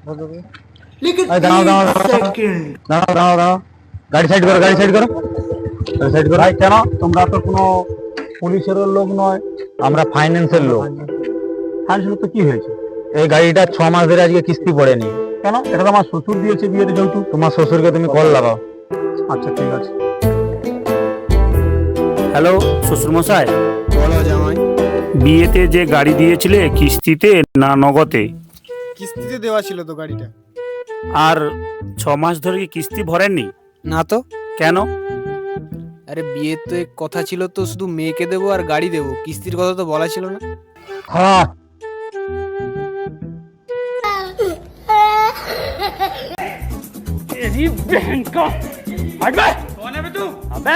দাঁড়াও দাঁড়াও দাঁড়াও দাঁড়াও দাঁড়াও, গাড়ি সাইড করো, গাড়ি সাইড করো, গাড়ি সাইড করো। ভাই কেন? তোমরা তো কোনো পুলিশের লোক নয়, আমরা ফাইন্যান্সের লোক। ফাইন্যান্সের তো কি হয়েছে? এই গাড়িটা 6 মাস ধরে আজকে কিস্তি পড়েনি। কেন? এটা তো আমার শ্বশুর দিয়েছে বিয়েতে যৌতুক। তোমার শ্বশুরকে তুমি কল লাগাও। আচ্ছা ঠিক আছে। হ্যালো শ্বশুর মশাই, বলো জামাই। বিয়েতে যে গাড়ি দিয়েছিলে কিস্তিতে না নগদে? কিস্তিতে দেওয়া ছিল তো গাড়িটা। আর 6 মাস ধরে কি কিস্তি ভরেননি? না তো। কেন? আরে বিয়ের তো এক কথা ছিল তো, শুধু মেয়েকে দেবো আর গাড়ি দেবো, কিস্তির কথা তো বলা ছিল না। হ্যাঁ तेरी बहन का हट बे। कौन है बे तू? अबे